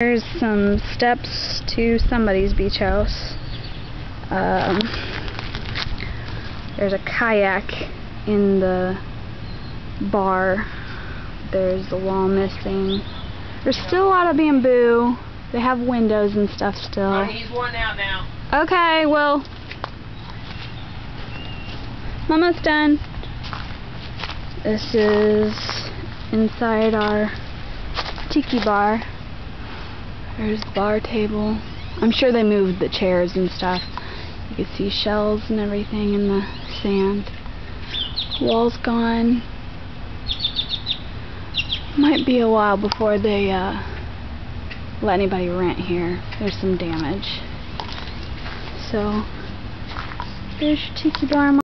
There's some steps to somebody's beach house. There's a kayak in the bar. There's the wall missing. There's still a lot of bamboo. They have windows and stuff still. He's one out now. Okay, well, I'm almost done. This is inside our tiki bar. There's the bar table. I'm sure they moved the chairs and stuff. You can see shells and everything in the sand. Wall's gone. Might be a while before they let anybody rent here. There's some damage. So there's your tiki bar.